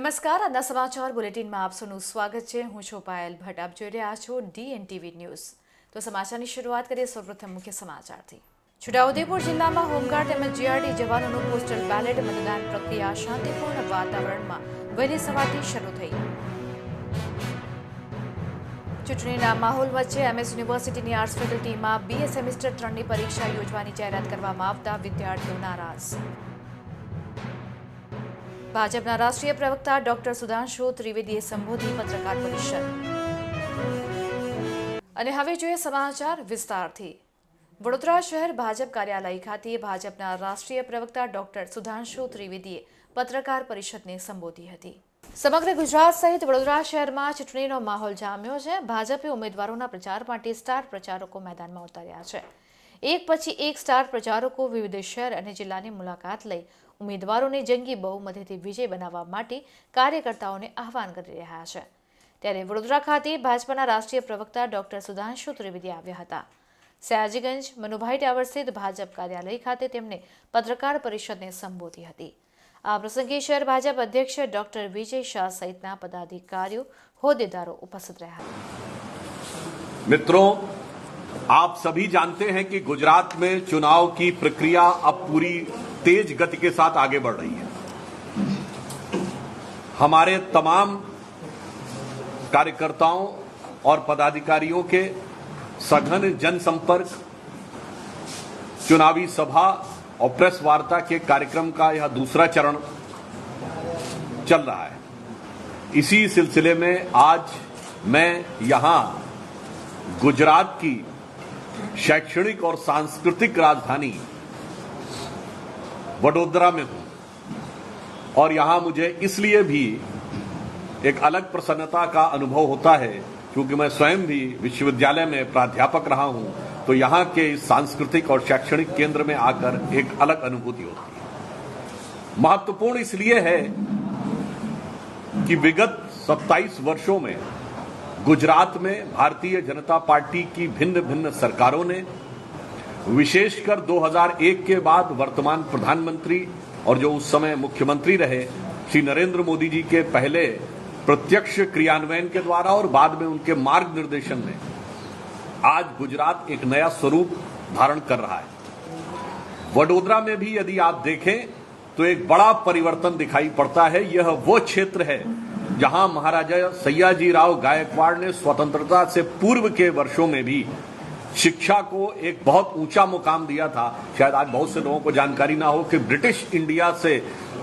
નમસ્કાર, આજના સમાચાર બુલેટિનમાં આપ સૌનું સ્વાગત છે। હું છું પાયલ ભટ્ટ। આપ જોઈ રહ્યા છો DNTV ન્યૂઝ। તો સમાચારની શરૂઆત કરીએ સૌપ્રથમ મુખ્ય સમાચારથી। છોટાઉદેપુર જિલ્લામાં હોમગાર્ડ તેમજ જીઆરડી જવાનોનું પોસ્ટલ બેલેટ મતદાન પ્રક્રિયા શાંતિપૂર્ણ વાતાવરણમાં વહેલી સવારથી શરૂ થઈ। ચૂંટણીના માહોલ વચ્ચે MS યુનિવર્સિટીની આર્ટ્સ ફેકલ્ટીમાં BA સેમેસ્ટર 3ની પરીક્ષા યોજવાની જાહેરાત કરવામાં આવતા વિદ્યાર્થીઓ નારાજ। ભાજપના રાષ્ટ્રીય પ્રવક્તા ડોક્ટર સુધાંશુ ત્રિવેદીએ સંબોધી પત્રકાર પરિષદ। અને હવે જોઈએ સમાચાર વિસ્તારથી। વડોદરા શહેર ભાજપ કાર્યાલય ખાતે ભાજપના રાષ્ટ્રીય પ્રવક્તા ડોક્ટર સુધાંશુ ત્રિવેદીએ પત્રકાર પરિષદને સંબોધી હતી। સમગ્ર ગુજરાત સહિત વડોદરા શહેરમાં ચૂંટણીનો માહોલ જામ્યો છે। ભાજપે ઉમેદવારોના પ્રચાર માટે સ્ટાર પ્રચારકો મેદાનમાં ઉતાર્યા છે। એક પછી એક સ્ટાર પ્રચારકો વિવિધ શહેર અને જિલ્લાની મુલાકાત લઈ ઉમેદવારોને જંગી બહુમતીથી વિજય બનાવવા માટે કાર્યકર્તાઓને આહવાન કરી રહ્યા છે। ત્યારે વડોદરા ખાતે ભાજપના રાષ્ટ્રીય પ્રવક્તા ડોક્ટર સુધાંશુ ત્રિવેદી આવ્યા હતા। સયાજીગંજ મનુભાઈ ટાવર સ્થિત ભાજપ કાર્યાલય ખાતે તેમણે પત્રકાર પરિષદને સંબોધી હતી। આ પ્રસંગે શહેર ભાજપ અધ્યક્ષ ડોક્ટર વિજય શાહ સહિતના પદાધિકારીઓ હોદ્દેદારો ઉપસ્થિત રહ્યા। मित्रों, आप सभी जानते हैं कि गुजरात में चुनाव की प्रक्रिया अब पूरी तेज गति के साथ आगे बढ़ रही है। हमारे तमाम कार्यकर्ताओं और पदाधिकारियों के सघन जनसंपर्क, चुनावी सभा और प्रेस वार्ता के कार्यक्रम का यह दूसरा चरण चल रहा है। इसी सिलसिले में आज मैं यहां गुजरात की शैक्षणिक और सांस्कृतिक राजधानी वडोदरा में हूं और यहां मुझे इसलिए भी एक अलग प्रसन्नता का अनुभव होता है क्योंकि मैं स्वयं भी विश्वविद्यालय में प्राध्यापक रहा हूं, तो यहां के सांस्कृतिक और शैक्षणिक केंद्र में आकर एक अलग अनुभूति होती है। महत्वपूर्ण इसलिए है कि विगत 27 वर्षों में गुजरात में भारतीय जनता पार्टी की भिन्न भिन्न सरकारों ने, विशेषकर 2001 के बाद वर्तमान प्रधानमंत्री और जो उस समय मुख्यमंत्री रहे श्री नरेंद्र मोदी जी के पहले प्रत्यक्ष क्रियान्वयन के द्वारा और बाद में उनके मार्गनिर्देशन में आज गुजरात एक नया स्वरूप धारण कर रहा है। वडोदरा में भी यदि आप देखें तो एक बड़ा परिवर्तन दिखाई पड़ता है। यह वो क्षेत्र है जहां महाराजा सयाजीराव गायकवाड़ ने स्वतंत्रता से पूर्व के वर्षों में भी शिक्षा को एक बहुत ऊंचा मुकाम दिया था। शायद आज बहुत से लोगों को जानकारी ना हो कि ब्रिटिश इंडिया से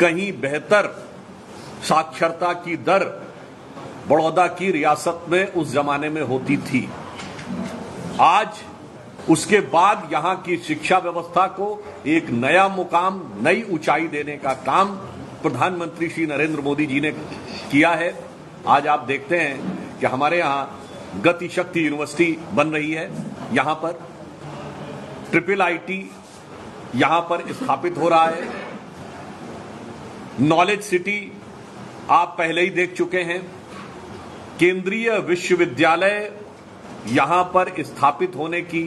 कहीं बेहतर साक्षरता की दर बड़ौदा की रियासत में उस जमाने में होती थी। आज उसके बाद यहां की शिक्षा व्यवस्था को एक नया मुकाम, नई ऊंचाई देने का काम प्रधानमंत्री श्री नरेंद्र मोदी जी ने किया है। आज आप देखते हैं कि हमारे यहां गति शक्ति यूनिवर्सिटी बन रही है, यहां पर IIIT यहां पर स्थापित हो रहा है। नॉलेज सिटी आप पहले ही देख चुके हैं। केंद्रीय विश्वविद्यालय यहां पर स्थापित होने की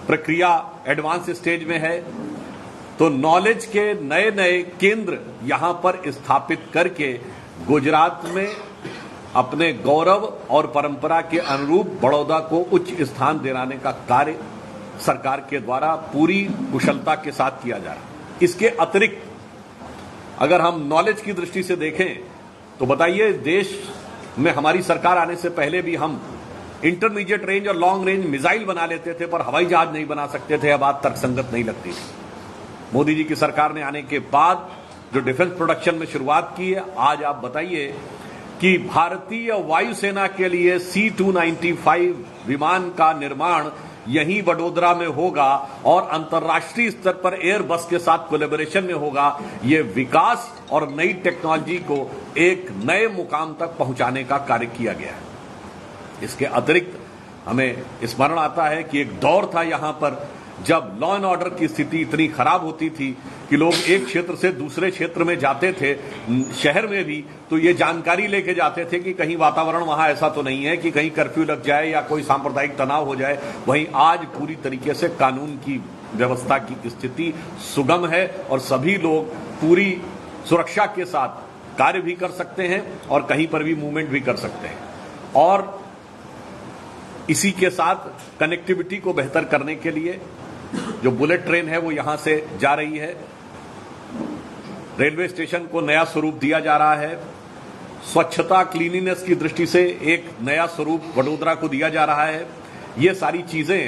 प्रक्रिया एडवांस स्टेज में है। तो नॉलेज के नए नए केंद्र यहां पर स्थापित करके गुजरात में अपने गौरव और परंपरा के अनुरूप बड़ौदा को उच्च स्थान दिलाने का कार्य सरकार के द्वारा पूरी कुशलता के साथ किया जा रहा है। इसके अतिरिक्त अगर हम नॉलेज की दृष्टि से देखें तो बताइए, देश में हमारी सरकार आने से पहले भी हम इंटरमीडिएट रेंज और लॉन्ग रेंज मिसाइल बना लेते थे पर हवाई जहाज नहीं बना सकते थे। अब बात तर्कसंगत नहीं लगती थी। मोदी जी की सरकार ने आने के बाद जो डिफेंस प्रोडक्शन में शुरुआत की है, आज आप बताइए कि भारतीय वायुसेना के लिए C-295 विमान का निर्माण यहीं वडोदरा में होगा और अंतर्राष्ट्रीय स्तर पर एयरबस के साथ कोलैबोरेशन में होगा। ये विकास और नई टेक्नोलॉजी को एक नए मुकाम तक पहुंचाने का कार्य किया गया है। इसके अतिरिक्त हमें स्मरण आता है कि एक दौर था यहां पर जब लॉ एंड ऑर्डर की स्थिति इतनी खराब होती थी कि लोग एक क्षेत्र से दूसरे क्षेत्र में जाते थे, शहर में भी, तो ये जानकारी लेके जाते थे कि कहीं वातावरण वहां ऐसा तो नहीं है कि कहीं कर्फ्यू लग जाए या कोई सांप्रदायिक तनाव हो जाए। वहीं आज पूरी तरीके से कानून की व्यवस्था की स्थिति सुगम है और सभी लोग पूरी सुरक्षा के साथ कार्य भी कर सकते हैं और कहीं पर भी मूवमेंट भी कर सकते हैं। और इसी के साथ कनेक्टिविटी को बेहतर करने के लिए जो बुलेट ट्रेन है वो यहां से जा रही है, रेलवे स्टेशन को नया स्वरूप दिया जा रहा है, स्वच्छता क्लीनिनेस की दृष्टि से एक नया स्वरूप वडोदरा को दिया जा रहा है। ये सारी चीजें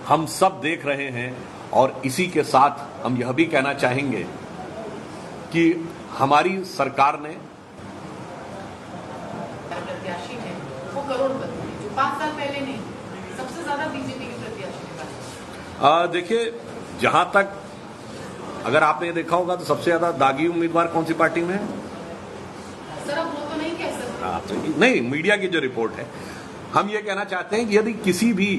हम सब देख रहे हैं और इसी के साथ हम यह भी कहना चाहेंगे कि हमारी सरकार ने प्रत्याशी है वो करोड़पति है, जो 5 साल पहले नहीं, सबसे ज्यादा बीजेपी के प्रत्याशी के पास। देखिए, जहां तक अगर आपने ये देखा होगा तो सबसे ज्यादा दागी उम्मीदवार कौन सी पार्टी में है? सर अब वो तो नहीं कह सकते। नहीं, मीडिया की जो रिपोर्ट है, हम ये कहना चाहते हैं कि यदि किसी भी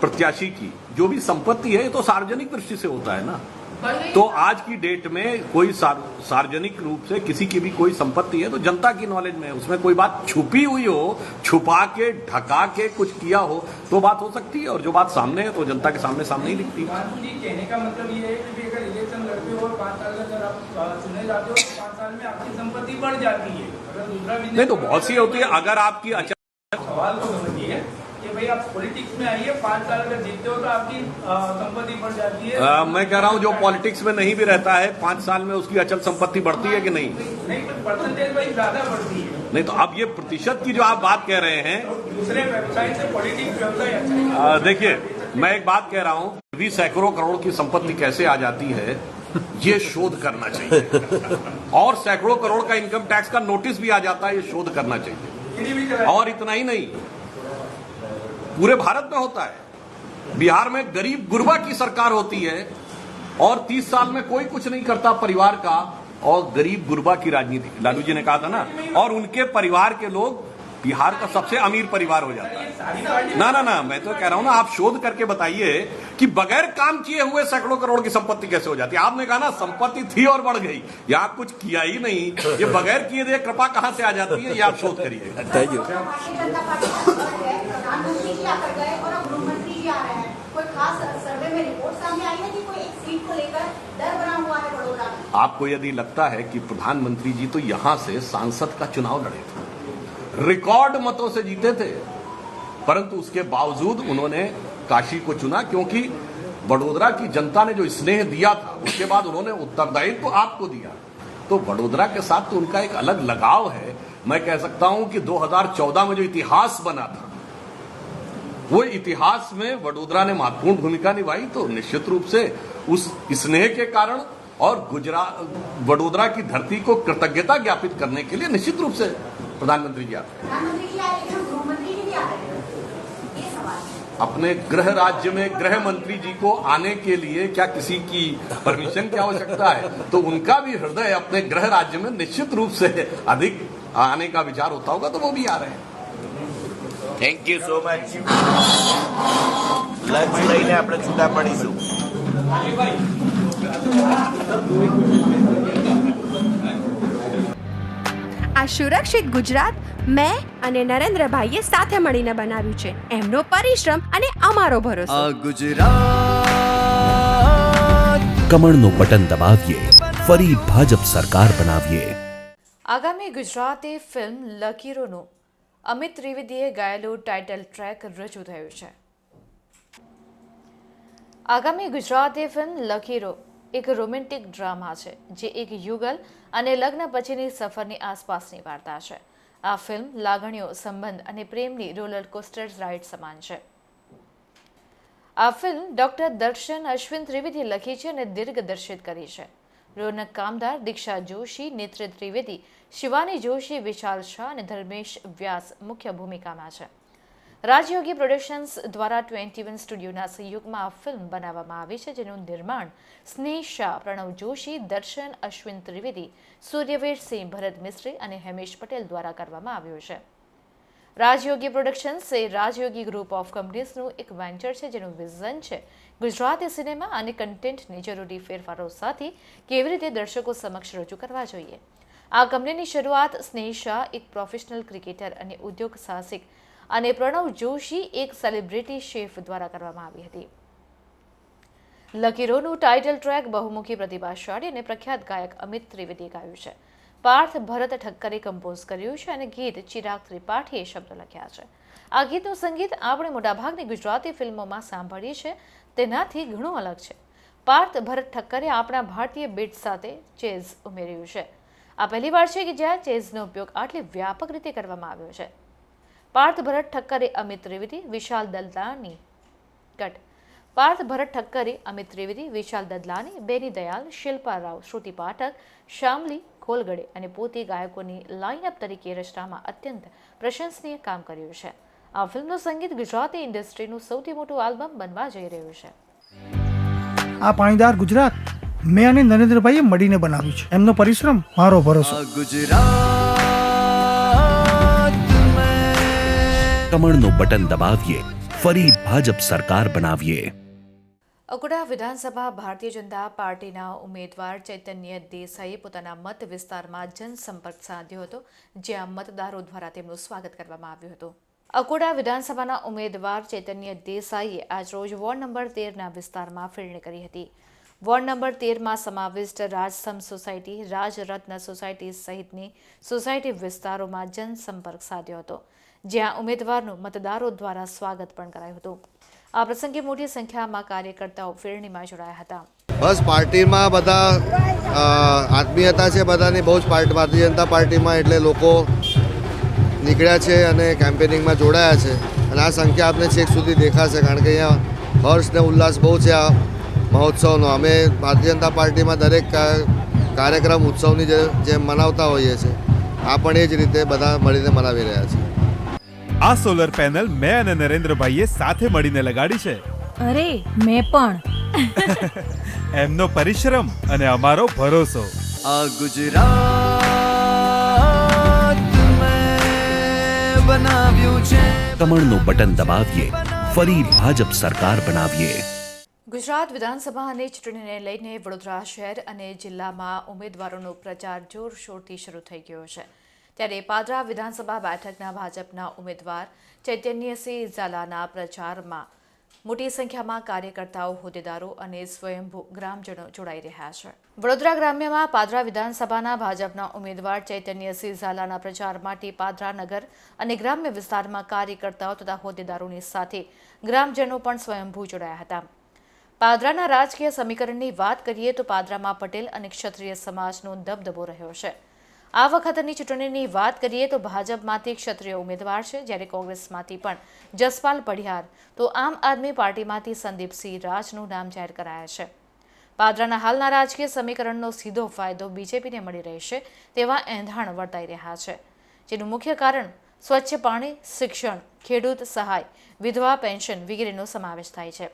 प्रत्याशी की जो भी संपत्ति है, ये तो सार्वजनिक दृष्टि से होता है ना। तो आज की डेट में कोई सार्वजनिक रूप से किसी की भी कोई संपत्ति है तो जनता की नॉलेज में है, उसमें कोई बात छुपी हुई हो, छुपा के ढका के कुछ किया हो तो बात हो सकती है, और जो बात सामने है तो जनता के सामने ही दिखती है। कहने का मतलब ये है कि अगर इलेक्शन लड़ते हो और 5 साल अगर आप चुने जाते हो तो 5 साल में आपकी संपत्ति बढ़ जाती है। अगर दूसरा नहीं तो बहुत सी होती है, अगर आपकी सवाल को समझिए कि भाई आप पॉलिटिक्स में आइए, 5 साल अगर जीतते हो तो आपकी संपत्ति बढ़ जाती है। मैं कह रहा हूं जो पॉलिटिक्स में नहीं भी रहता है 5 साल में उसकी अचल संपत्ति बढ़ती है कि नहीं? नहीं, तो परसेंटेज भाई ज्यादा बढ़ती है। नहीं तो अब ये प्रतिशत की जो आप बात कह रहे हैं, दूसरे व्यवसाय से पॉलिटिक्स व्यवसाय अच्छा है। देखिए, मैं एक बात कह रहा हूं, भी सैकड़ों करोड़ की संपत्ति कैसे आ जाती है ये शोध करना चाहिए, और सैकड़ों करोड़ का इनकम टैक्स का नोटिस भी आ जाता है, ये शोध करना चाहिए। और इतना ही नहीं, पूरे भारत में होता है। बिहार में गरीब गुरबा की सरकार होती है और 30 साल में कोई कुछ नहीं करता परिवार का, और गरीब गुरबा की राजनीति, लालू जी ने कहा था ना, और उनके परिवार के लोग बिहार का सबसे अमीर परिवार हो जाता है। ना, मैं तो कह रहा हूं ना, आप शोध करके बताइए कि बगैर काम किए हुए सैकड़ों करोड़ की संपत्ति कैसे हो जाती है। आपने कहा ना संपत्ति थी और बढ़ गई, यहां कुछ किया ही नहीं, ये बगैर किए दिए कृपा कहां से आ जाती है, ये आप शोध करिए। Thank you. प्रधानमंत्री जी आकर गए और अब गृहमंत्री जी आ रहे हैं, कोई खास सर्वे में रिपोर्ट सामने आई है कि कोई एक सीट को लेकर डर बना हुआ है वडोदरा में? आपको यदि लगता है कि प्रधानमंत्री जी तो यहां से सांसद का चुनाव लड़े थे, रिकॉर्ड मतों से जीते थे, परंतु उसके बावजूद उन्होंने काशी को चुना, क्योंकि वडोदरा की जनता ने जो स्नेह दिया था उसके बाद उन्होंने उत्तरदायित्व आपको दिया, तो वडोदरा के साथ तो उनका एक अलग लगाव है। मैं कह सकता हूं कि 2014 में जो इतिहास बना था, वो इतिहास में वडोदरा ने महत्वपूर्ण भूमिका निभाई, तो निश्चित रूप से उस स्नेह के कारण और वडोदरा की धरती को कृतज्ञता ज्ञापित करने के लिए निश्चित रूप से प्रधानमंत्री जी आते हैं। प्रधानमंत्री जी आए लेकिन गृहमंत्री जी भी आ रहे हैं, ये सवाल है। अपने गृह राज्य में गृह मंत्री जी को आने के लिए क्या किसी की परमिशन की आवश्यकता है? तो उनका भी हृदय अपने गृह राज्य में निश्चित रूप से अधिक आने का विचार होता होगा, तो वो भी आ रहे हैं। Thank you so much. Lunch લઈને આપણે છૂટા પડીશું. આ સુરક્ષિત ગુજરાત મેં અને નરેન્દ્રભાઈએ સાથે મળીને બનાવ્યું છે. એમનો પરિશ્રમ અને અમારો ભરોસો. ગુજરાત કમળનું બટન દબાવીએ, ફરી ભાજપ સરકાર બનાવીએ. આગામી ગુજરાતી ફિલ્મ લકીરોનું અમિત ત્રિવેદીએ ગાયેલું ટાઇટલ ટ્રેક રજૂ થયું છે. આગામી ગુજરાતી ફિલ્મ લકીરો એક રોમેન્ટિક ડ્રામા છે જે એક યુગલ અને લગ્ન પછીની સફરની આસપાસની વાર્તા છે. આ ફિલ્મ લાગણીઓ, સંબંધ અને પ્રેમની રોલર કોસ્ટર રાઇડ સમાન છે. આ ફિલ્મ ડોક્ટર દર્શન અશ્વિન ત્રિવેદી લખી છે અને દિગ્દર્શિત કરી છે. રોનક કામદાર, દીક્ષા જોશી, નેત્ર ત્રિવેદી, શિવાની જોશી, વિશાલ શાહ અને ધર્મેશ વ્યાસ મુખ્ય ભૂમિકામાં છે. રાજયોગી પ્રોડક્શન્સ દ્વારા 21 સ્ટુડિયોના સહયોગમાં આ ફિલ્મ બનાવવામાં આવી છે, જેનું નિર્માણ સ્નેહ શાહ, પ્રણવ જોશી, દર્શન અશ્વિન ત્રિવેદી, સૂર્યવીર સિંહ, ભરત મિસ્ત્રી અને હેમેશ પટેલ દ્વારા કરવામાં આવ્યું છે. રાજયોગી પ્રોડક્શન્સ એ રાજયોગી ગ્રુપ ઓફ કંપનીઝનું એક વેન્ચર છે, જેનું વિઝન છે ગુજરાતી સિનેમા અને કન્ટેન્ટની જરૂરી ફેરફારો સાથે કેવી રીતે દર્શકો સમક્ષ રજૂ કરવા જોઈએ. આ કંપનીની શરૂઆત સ્નેહ શાહ, એક પ્રોફેશનલ ક્રિકેટર અને ઉદ્યોગ સાહસિક, અને પ્રણવ જોશી, એક સેલિબ્રિટી શેફ દ્વારા કરવામાં આવી હતી. લકીરોનું ટાઇટલ ટ્રેક બહુમુખી પ્રતિભાશાળી અને પ્રખ્યાત ગાયક અમિત ત્રિવેદીએ ગાયું છે. પાર્થ ભરત ઠક્કરે કમ્પોઝ કર્યું છે અને ગીત ચિરાગ ત્રિપાઠીએ શબ્દો લખ્યા છે. આ ગીતનું સંગીત આપણે મોટાભાગની ગુજરાતી ફિલ્મોમાં સાંભળીએ છીએ તેનાથી ઘણું અલગ છે. પાર્થ ભરત ઠક્કરે આપણા ભારતીય બીટ સાથે ચેઝ ઉમેર્યું છે. આ પહેલીવાર છે કે જ્યાં ચેઝનો ઉપયોગ આટલી વ્યાપક રીતે કરવામાં આવ્યો છે. પાર્થ ભરત ઠક્કરે અમિત ત્રિવેદી, વિશાલ દદલાની પાર્થ ભરત ઠક્કરે અમિત ત્રિવેદી, વિશાલ દદલાની, બેની દયાલ, શિલ્પા રાવ, શ્રુતિ પાઠક, શામલી ખોલગડે અને પોતે ગાયકોની લાઇનઅપ તરીકે રચનામાં અત્યંત પ્રશંસનીય કામ કર્યું છે. આ ફિલ્મનું સંગીત ગુજરાતી ઇન્ડસ્ટ્રીનું સૌથી મોટું આલ્બમ બનવા જઈ રહ્યું છે. આ પાણીદાર ગુજરાત મેં અને નરેન્દ્રભાઈએ મળીને બનાવ્યું છે. એમનો પરિશ્રમ મારો ભરોસો. કમળનું બટન દબાવીએ, ફરી ભાજપ સરકાર બનાવીએ. અકોટા વિધાનસભા ભારતીય જનતા પાર્ટીના ઉમેદવાર ચૈતન્ય દેસાઈએ પોતાના મત વિસ્તારમાં જનસંપર્ક સાધ્યો હતો, જ્યાં મતદારો દ્વારા તેમનું સ્વાગત કરવામાં આવ્યું હતું. અકોટા વિધાનસભાના ઉમેદવાર ચૈતન્ય દેસાઈએ આજરોજ વોર્ડ નંબર 13ના વિસ્તારમાં ફેરણી કરી હતી. વોર્ડ નંબર 13માં સમાવિષ્ટ રાજસમ સોસાયટી, રાજરત્ન સોસાયટી સહિતની સોસાયટી વિસ્તારોમાં જનસંપર્ક સાધ્યો હતો, જ્યાં ઉમેદવારનું મતદારો દ્વારા સ્વાગત પણ કરાયું હતું. આ પ્રસંગે મોટી સંખ્યામાં કાર્યકર્તાઓ ફેરણીમાં જોડાયા હતા. બસ પાર્ટીમાં બધા આત્મીયતા છે બધાની બહુ જ ભારતીય જનતા પાર્ટીમાં, એટલે લોકો નીકળ્યા છે અને કેમ્પેનિંગમાં જોડાયા છે અને આ સંખ્યા આપને છેક સુધી દેખાશે, કારણ કે અહીંયા હર્ષ ને ઉલ્લાસ બહુ છે આ મહોત્સવનો. અમે ભારતીય જનતા પાર્ટીમાં દરેક કાર્યક્રમ ઉત્સવની જેમ મનાવતા હોઈએ છીએ, આ પણ એ જ રીતે બધા મળીને મનાવી રહ્યા છે. આ સોલર પેનલ મેં અને નરેન્દ્રભાઈએ સાથે મળીને લગાડી છે. અરે મેં પણ. એમનો પરિશ્રમ અને અમારો ભરોસો. આ ગુજરાત મેં બનાવ્યું છે. કમળનું બટન દબાવીએ, ફરી ભાજપ સરકાર બનાવીએ. ગુજરાત વિધાનસભાની ચૂંટણીને લઈને વડોદરા શહેર અને જિલ્લામાં ઉમેદવારોનો પ્રચાર જોરશોરથી શરૂ થઈ ગયો છે. ત્યારે પાદરા વિધાનસભા બેઠકના ભાજપના ઉમેદવાર ચૈતન્યસિંહ ઝાલાના પ્રચારમાં મોટી સંખ્યામાં કાર્યકર્તાઓ, હોદ્દેદારો અને સ્વયંભૂ ગ્રામજનો જોડાઈ રહ્યા છે. વડોદરા ગ્રામ્યમાં પાદરા વિધાનસભાના ભાજપના ઉમેદવાર ચૈતન્યસિંહ ઝાલાના પ્રચાર માટે પાદરા નગર અને ગ્રામ્ય વિસ્તારમાં કાર્યકર્તાઓ તથા હોદ્દેદારોની સાથે ગ્રામજનો પણ સ્વયંભૂ જોડાયા હતા. પાદરાના રાજકીય સમીકરણની વાત કરીએ તો પાદરામાં પટેલ અને ક્ષત્રિય સમાજનો દબદબો રહ્યો છે. આ વખતની ચૂંટણીની વાત કરીએ તો ભાજપમાંથી ક્ષત્રિય ઉમેદવાર છે, જ્યારે કોંગ્રેસમાંથી પણ જસપાલ પઢિયાર તો આમ આદમી પાર્ટીમાંથી સંદીપસિંહ રાજનું નામ જાહેર કરાયા છે. પાદરાના હાલના રાજકીય સમીકરણનો સીધો ફાયદો બીજેપીને મળી રહેશે તેવા એંધાણ વર્તાઈ રહ્યા છે, જેનું મુખ્ય કારણ સ્વચ્છ પાણી, શિક્ષણ, ખેડૂત સહાય, વિધવા પેન્શન વગેરેનો સમાવેશ થાય છે.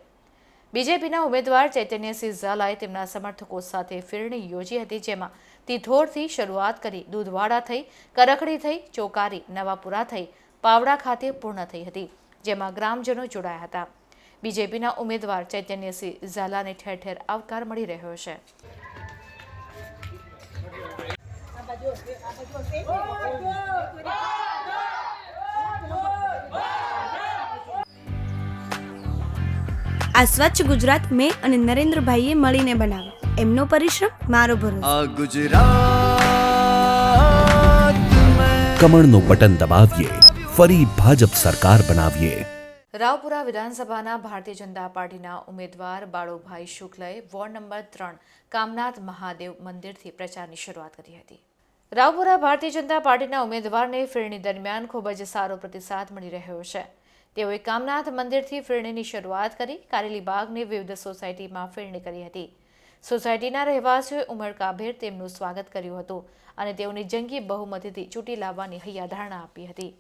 બીજેપીના ઉમેદવાર ચૈતન્યસિંહ ઝાલાએ તેમના સમર્થકો સાથે ફેરણી યોજી હતી, જેમાં તિથોરથી શરૂઆત કરી દૂધવાડા થઈ, કરખડી થઈ, ચોકારી, નવાપુરા થઈ, પાવડા ખાતે પૂર્ણ થઈ હતી, જેમાં ગ્રામજનો જોડાયા હતા. બીજેપીના ઉમેદવાર ચૈતન્યસિંહ ઝાલાને ઠેર ઠેર આવકાર મળી રહ્યો છે. આ સ્વચ્છ ગુજરાત મેં અને નરેન્દ્રભાઈએ મળીને બનાવ્યું. એમનો પરિશ્રમ મારો ભરોસો. આ ગુજરાત કમળનું બટન દબાવીએ, ફરી ભાજપ સરકાર બનાવીએ. રાવપુરા વિધાનસભાના ભારતીય જનતા પાર્ટીના ઉમેદવાર બાળુભાઈ શુક્લએ વોર્ડ નંબર 3 કામનાથ મહાદેવ મંદિરથી પ્રચારની શરૂઆત કરી હતી. રાવપુરા ભારતીય જનતા પાર્ટીના ઉમેદવારને ફેરણી દરમિયાન ખૂબ જ સારો પ્રતિસાદ મળી રહ્યો છે. તેઓએ કામનાથ મંદિરથી ફેરણીની શરૂઆત કરી કારેલીબાગની વિવિધ સોસાયટીમાં ફેરણી કરી હતી. સોસાયટીના રહેવાસીઓએ ઉમળકાભેર તેમનું સ્વાગત કર્યું હતું અને તેઓની જંગી બહુમતીથી ચૂંટી લાવવાની હૈયાધારણા આપી હતી.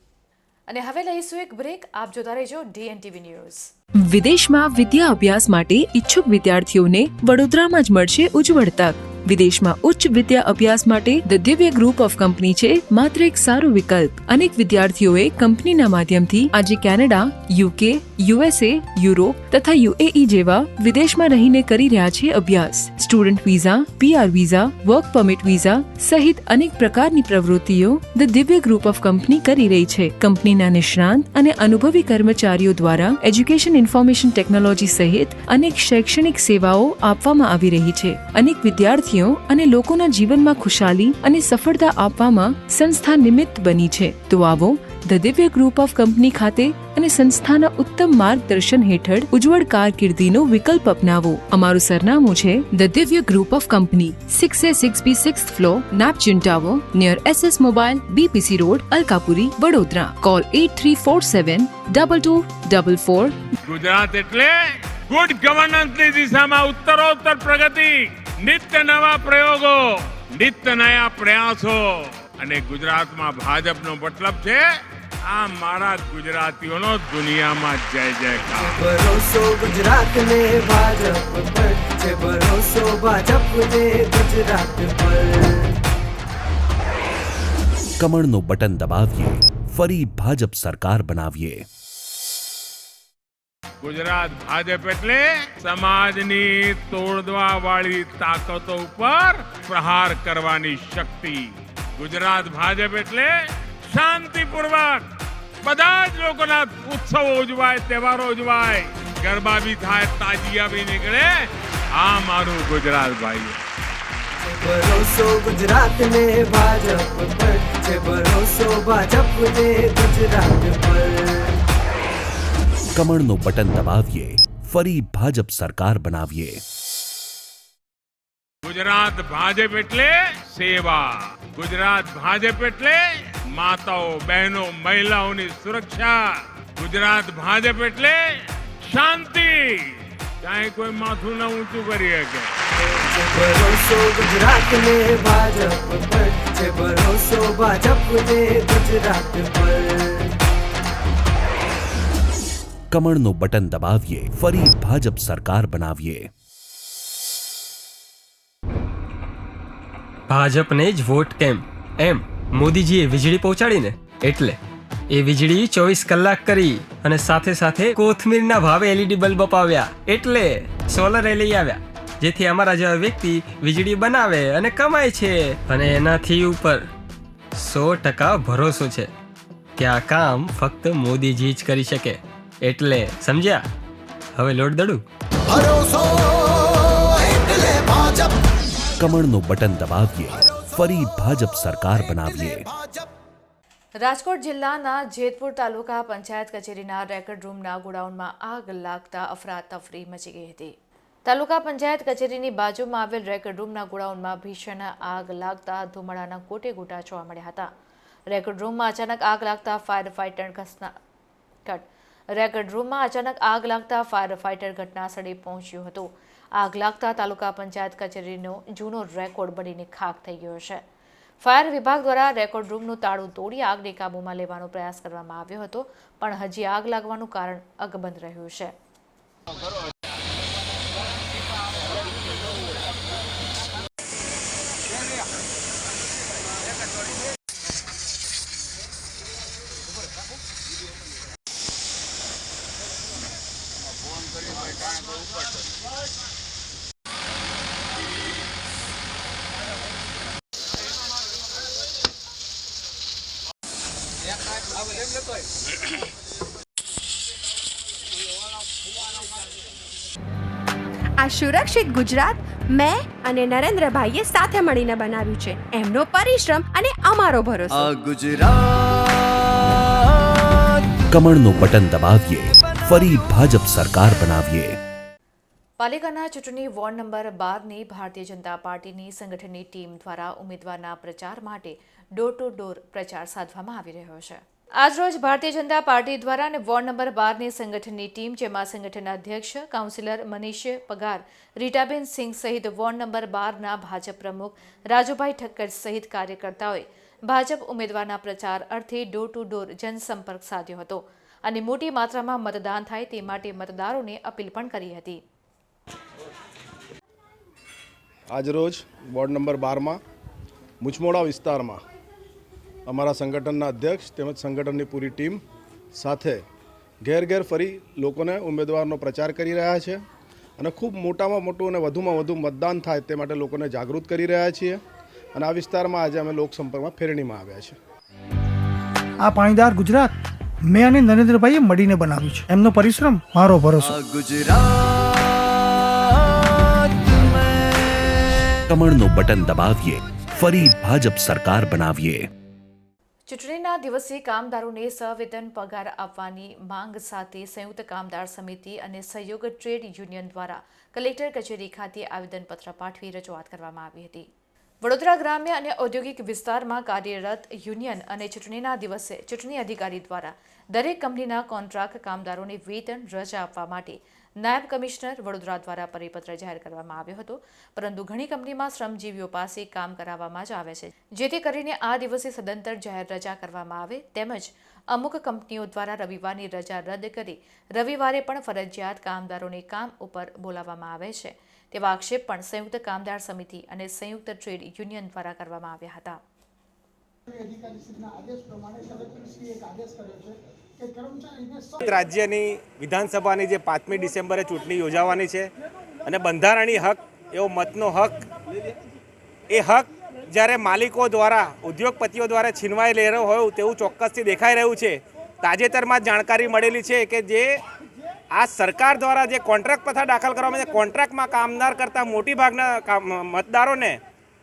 અને હવે લઈશું એક બ્રેક. આપ જોતા રહેજો DNTV ન્યૂઝ. વિદેશમાં વિદ્યા અભ્યાસ માટે ઈચ્છુક વિદ્યાર્થીઓને વડોદરામાં જ મળશે ઉજ્જવળ તક. વિદેશમાં ઉચ્ચ વિદ્યા અભ્યાસ માટે ધ દિવ્ય ગ્રુપ ઓફ કંપની છે માત્ર એક સારો વિકલ્પ. અનેક વિદ્યાર્થીઓએ કંપનીના માધ્યમથી આજે કેનેડા, UK, USA, યુરોપ તથા UAE જેવા વિદેશમાં રહીને કરી રહ્યા છે અભ્યાસ. Student visa, PR visa, work permit visa સહિત અનેક પ્રકારની પ્રવૃત્તિઓ ધ દિવ્ય ગ્રુપ ઓફ કંપની કરી રહી છે. કંપનીના નિષ્ણાંત અને અનુભવી કર્મચારીઓ દ્વારા એજ્યુકેશન ઇન્ફોર્મેશન ટેકનોલોજી સહિત અનેક શૈક્ષણિક સેવાઓ આપવામાં આવી રહી છે. અનેક વિદ્યાર્થીઓ વિદ્યાર્થીઓ અને લોકોના જીવનમાં ખુશાલી અને સફળતા આપવામાં સંસ્થા નિમિત્ત બની છે. તો આવો ધ દિવ્ય ગ્રુપ ઓફ કંપની ખાતે અને સંસ્થાના ઉત્તમ માર્ગદર્શન હેઠળ ઉજ્જવળ કારકિર્દીનો વિકલ્પ અપનાવો. અમારું સરનામું છે ધ દિવ્ય group of company, 6A6B 6th floor, Neptune tower, near SS mobile, BPC road, Alkapuri, Vadodara. Call 83472244. Gujarat એટલે ગુડ ગવર્નન્સની દિશામાં ઉત્તરોત્તર પ્રગતિ, નિત્ય નવા પ્રયોગો, નિત્ય નયા પ્રયાસો. અને ગુજરાતમાં ભાજપનો મતલબ છે આ મારા ગુજરાતીઓનો દુનિયામાં જય જયકાર. ભરોસો ગુજરાતને ભાજપ પર છે, ભરોસો ભાજપને ગુજરાત પર. કમળનું બટન દબાવીએ, ફરી ભાજપ સરકાર બનાવીએ. ગુજરાત ભાજપ એટલે સમાજની તોડવા વાળી તાકાતો ઉપર પ્રહાર કરવાની શક્તિ. ગુજરાત ભાજપ એટલે શાંતિપૂર્વક બધા જ લોકોના ઉત્સવો ઉજવાય, તહેવારો ઉજવાય, ગરબા બી થાય, તાજિયા બી નીકળે. આ મારું ગુજરાત ભાઈ. ભરોસો ગુજરાતને ભાજપ પર છે, ભરોસો ભાજપને ગુજરાત પર. કમળનું બટન દબાવીએ, ફરી ભાજપ સરકાર બનાવીએ. ગુજરાત ભાજપ એટલે સેવા. ગુજરાત ભાજપ એટલે માતાઓ, બહેનો, મહિલાઓની સુરક્ષા. ગુજરાત ભાજપ એટલે શાંતિ, ચાહે કોઈ માથું ન ઊંચું કરી શકે. ભરોસો ગુજરાતને ભાજપ પર છે, ભરોસો ભાજપને ગુજરાત પર. કમળનું બટન દબાવીએ, ફરી ભાજપ સરકાર બનાવીએ. ભાજપને જ વોટ કેમ? એમ મોદીજીએ વીજળી પહોંચાડીને એટલે એ વીજળી 24 કલાક કરી અને સાથે સાથે કોથમીરના ભાવે LED બલ્બ અપાવ્યા એટલે સોલર લઈ આવ્યા, જેથી અમારા જેવા વ્યક્તિ વીજળી બનાવે અને કમાય છે. અને એનાથી ઉપર 100% ભરોસો છે કે આ કામ ફક્ત મોદીજી જ કરી શકે. એટલે સમજ્યા? હવે લોટ દડું. ભરોસો એટલે ભાજપ. કમળનું બટન દબાવીએ, ફરી ભાજપ સરકાર બનાવીએ. રાજકોટ જિલ્લાના જેતપુર તાલુકા પંચાયત કચેરીના રેકર્ડ રૂમના ગોડાઉનમાં આગ લાગતા અફરાતફરી મચી ગઈ હતી. તાલુકા પંચાયત કચેરીની બાજુમાં આવેલ રેકર્ડ રૂમના ગોડાઉનમાં ભીષણ આગ લાગતા ધુમાડાના ગોટે ગોટા જોવા મળ્યા હતા. રેકર્ડ રૂમમાં અચાનક આગ લાગતા ફાયર ફાઇટર ઘટનાસ્થળે પહોંચ્યું હતું. આગ લાગતા તાલુકા પંચાયત કચેરીનો જૂનો રેકોર્ડ બળીને ખાખ થઈ ગયો છે. ફાયર વિભાગ દ્વારા રેકોર્ડ રૂમનું તાળું તોડી આગને કાબૂમાં લેવાનો પ્રયાસ કરવામાં આવ્યો હતો, પણ હજી આગ લાગવાનું કારણ અકબંધ રહ્યું છે. આ સુરક્ષિત ગુજરાત મેં અને નરેન્દ્રભાઈએ સાથે મળીને બનાવ્યું છે. એમનો પરિશ્રમ અને અમારો ભરોસો. આ ગુજરાત. કમળનું બટન દબાવીએ, ફરી ભાજપ સરકાર બનાવીએ. પાલિકાના ચૂંટણી વોર્ડ નંબર 12ની ભારતીય જનતા પાર્ટીની સંગઠનની ટીમ દ્વારા ઉમેદવારના પ્રચાર માટે ડોર ટુ ડોર પ્રચાર સાધવામાં આવી રહ્યો છે. આજરોજ ભારતીય જનતા પાર્ટી દ્વારા અને વોર્ડ નંબર 12ની સંગઠનની ટીમ, જેમાં સંગઠનના અધ્યક્ષ કાઉન્સિલર મનીષ પગાર, રીટાબેન સિંહ સહિત વોર્ડ નંબર 12ના ભાજપ પ્રમુખ રાજુભાઈ ઠક્કર સહિત કાર્યકર્તાઓએ ભાજપ ઉમેદવારના પ્રચાર અર્થે ડોર ટુ ડોર જનસંપર્ક સાધ્યો હતો અને મોટી માત્રામાં મતદાન થાય તે માટે મતદારોને અપીલ પણ કરી હતી. આજરોજ વોર્ડ નંબર 12માં મુચમોડા વિસ્તારમાં અમારા સંગઠનના અધ્યક્ષ તેમજ સંગઠનની પૂરી ટીમ સાથે ઘેર ઘેર ફરી લોકોને ઉમેદવારનો પ્રચાર કરી રહ્યા છે અને ખૂબ મોટામાં મોટું અને વધુમાં વધુ મતદાન થાય તે માટે લોકોને જાગૃત કરી રહ્યા છીએ. અને આ વિસ્તારમાં આજે અમે લોકસંપર્કમાં ફેરણીમાં આવ્યા છે. આ પાણીદાર ગુજરાત મેં અને નરેન્દ્રભાઈએ મળીને બનાવ્યું છે. એમનો પરિશ્રમ, મારો ભરોસો. ગુજરાત કમળનું બટન દબાવીએ ફરી ભાજપ સરકાર બનાવીએ. ચૂંટણીના દિવસે કામદારોને સવેતન પગાર આપવાની માંગ સાથે સંયુક્ત કામદાર સમિતિ અને સહયોગ ટ્રેડ યુનિયન દ્વારા કલેક્ટર કચેરી ખાતે આવેદનપત્ર પાઠવી રજૂઆત કરવામાં આવી હતી. વડોદરા ગ્રામ્ય અને ઔદ્યોગિક વિસ્તારમાં કાર્યરત યુનિયન અને ચૂંટણીના દિવસે ચૂંટણી અધિકારી દ્વારા દરેક કંપનીના કોન્ટ્રાક્ટ કામદારોને વેતન રજા આપવા માટે નાયબ કમિશનર વડોદરા દ્વારા પરિપત્ર જાહેર કરવામાં આવ્યો હતો, પરંતુ ઘણી કંપનીમાં શ્રમજીવીઓ પાસે કામ કરાવવામાં જ આવે છે, જેથી કરીને આ દિવસે સદંતર જાહેર રજા કરવામાં આવે તેમજ અમુક કંપનીઓ દ્વારા રવિવારની રજા રદ કરી રવિવારે પણ ફરજિયાત કામદારોને કામ ઉપર બોલાવવામાં આવે છે તેવા આક્ષેપ પણ સંયુક્ત કામદાર સમિતિ અને સંયુક્ત ટ્રેડ યુનિયન દ્વારા કરવામાં આવ્યા હતા. રાજ્યની વિધાનસભાની જે 5મી ડિસેમ્બરે ચૂંટણી યોજાવાની છે અને બંધારણીય હક એવો મતનો હક, એ હક જ્યારે માલિકો દ્વારા, ઉદ્યોગપતિઓ દ્વારા છીનવાઈ લઈ રહ્યો હોય તેવું ચોક્કસથી દેખાઈ રહ્યું છે. તાજેતરમાં જ જાણકારી મળેલી છે કે જે આ સરકાર દ્વારા જે કોન્ટ્રાક્ટ પત્ર દાખલ કરવામાં આવે છે, કોન્ટ્રાક્ટમાં કામદાર કરતાં મોટી ભાગના મતદારોને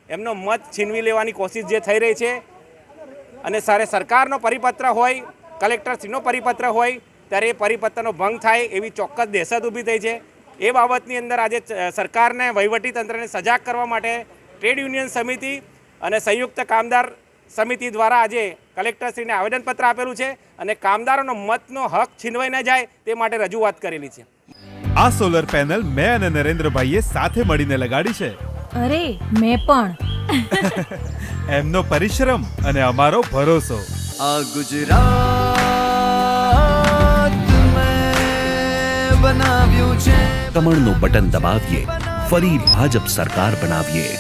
એમનો મત છીનવી લેવાની કોશિશ જે થઈ રહી છે, અને સારે સરકારનો પરિપત્ર હોય, કલેક્ટરશ્રીનો પરિપત્ર હોય ત્યારે એ પરિપત્રનો ભંગ થાય એવી ચોક્કસ દહેશત ઊભી થઈ છે. એ બાબતની અંદર આજે સરકારને, વહીવટીતંત્રને સજાગ કરવા માટે ટ્રેડ યુનિયન સમિતિ અને સંયુક્ત કામદાર સમિતિ દ્વારા આજે કલેક્ટરશ્રીને આવેદનપત્ર આપેલું છે અને કામદારોનો મતનો હક છીનવાઈ ન જાય તે માટે રજૂઆત કરેલી છે. આ સોલર પેનલ મેં અને નરેન્દ્રભાઈએ સાથે મળીને લગાડી છે. અરે મેં પણ. એમનો પરિશ્રમ અને અમારો ભરોસો. આ ગુજરાત મેં બનાવ્યું છે. કમળનું બટન દબાવીએ ફરી ભાજપ સરકાર બનાવીએ.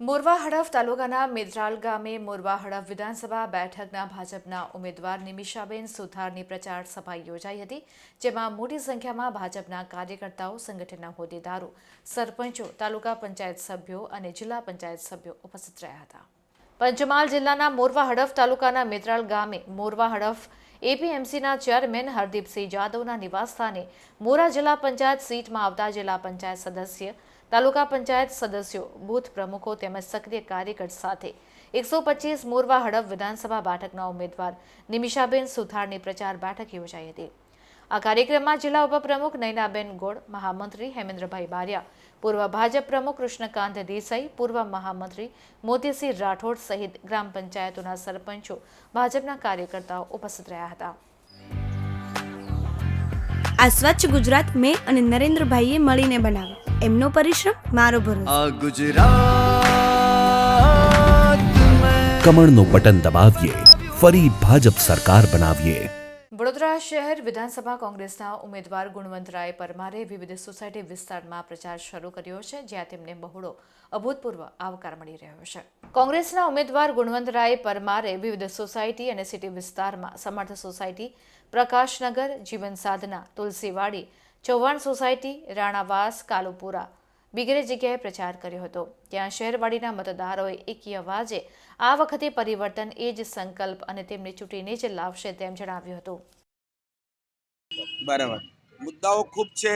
મોરવા હડફ તાલુકાના મેદરાલ ગામે મોરવા હડફ વિધાનસભા બેઠકના ભાજપના ઉમેદવાર નિમિષાબેન સુથારની પ્રચાર સભા યોજાઈ હતી, જેમાં મોટી સંખ્યામાં ભાજપના કાર્યકર્તાઓ, સંગઠનના હોદ્દેદારો, સરપંચો, તાલુકા પંચાયત સભ્યો અને જિલ્લા પંચાયત સભ્યો ઉપસ્થિત રહ્યા હતા. પંચમહાલ જિલ્લાના મોરવા હડફ તાલુકાના મેદરાલ ગામે મોરવા હડફ એપીએમસીના ચેરમેન હરદીપસિંહ જાદવના નિવાસસ્થાને મોરા જિલ્લા પંચાયત સીટમાં આવતા જિલ્લા પંચાયત સદસ્ય, તાલુકા પંચાયત સદસ્યો, બૂથ પ્રમુખો તેમજ સક્રિય કાર્યકર સાથે 125 મોરવા હડફ વિધાનસભા બેઠકના ઉમેદવાર નિમિષાબેન સુથારની પ્રચાર બેઠક યોજાઈ હતી. આ કાર્યક્રમમાં જિલ્લા ઉપપ્રમુખ નયનાબેન ગોળ, મહામંત્રી હેમેન્દ્રભાઈ બારિયા, પૂર્વ ભાજપ પ્રમુખ કૃષ્ણકાંત દેસાઈ, પૂર્વ મહામંત્રી મોતીસિંહ રાઠોડ સહિત ગ્રામ પંચાયતોના સરપંચો, ભાજપના કાર્યકર્તાઓ ઉપસ્થિત રહ્યા હતા. આ સ્વચ્છ ગુજરાત મેં અને નરેન્દ્રભાઈએ મળીને બનાવ્યું. એમનો પરિશ્રમ, મારો ભરોસો. આ ગુજરાત કમળનું બટન દબાવીએ ફરી ભાજપ સરકાર બનાવીએ. વડોદરા શહેર વિધાનસભા કોંગ્રેસના ઉમેદવાર ગુણવંતરાય પરમારે વિવિધ સોસાયટી વિસ્તારમાં પ્રચાર શરૂ કર્યો છે, જ્યાં તેમને બહોળો અભૂતપૂર્વ આવકાર મળી રહ્યો છે. કોંગ્રેસના ઉમેદવાર ગુણવંતરાય પરમારે વિવિધ સોસાયટી અને સિટી વિસ્તારમાં સમર્થ સોસાયટી, પ્રકાશનગર, જીવન સાધના, તુલસીવાડી, ચૌહાણ સોસાયટી, રાણાવાસ, કાલુપુરા વગેરે જગ્યાએ પ્રચાર કર્યો હતો. ત્યાં શહેરવાડીના મતદારોએ એકી અવાજે આ વખતે પરિવર્તન એ જ સંકલ્પ અને તેમને ચૂંટીને જ લાવશે તેમ જણાવ્યું હતું. બરાબર, મુદ્દાઓ ખૂબ છે,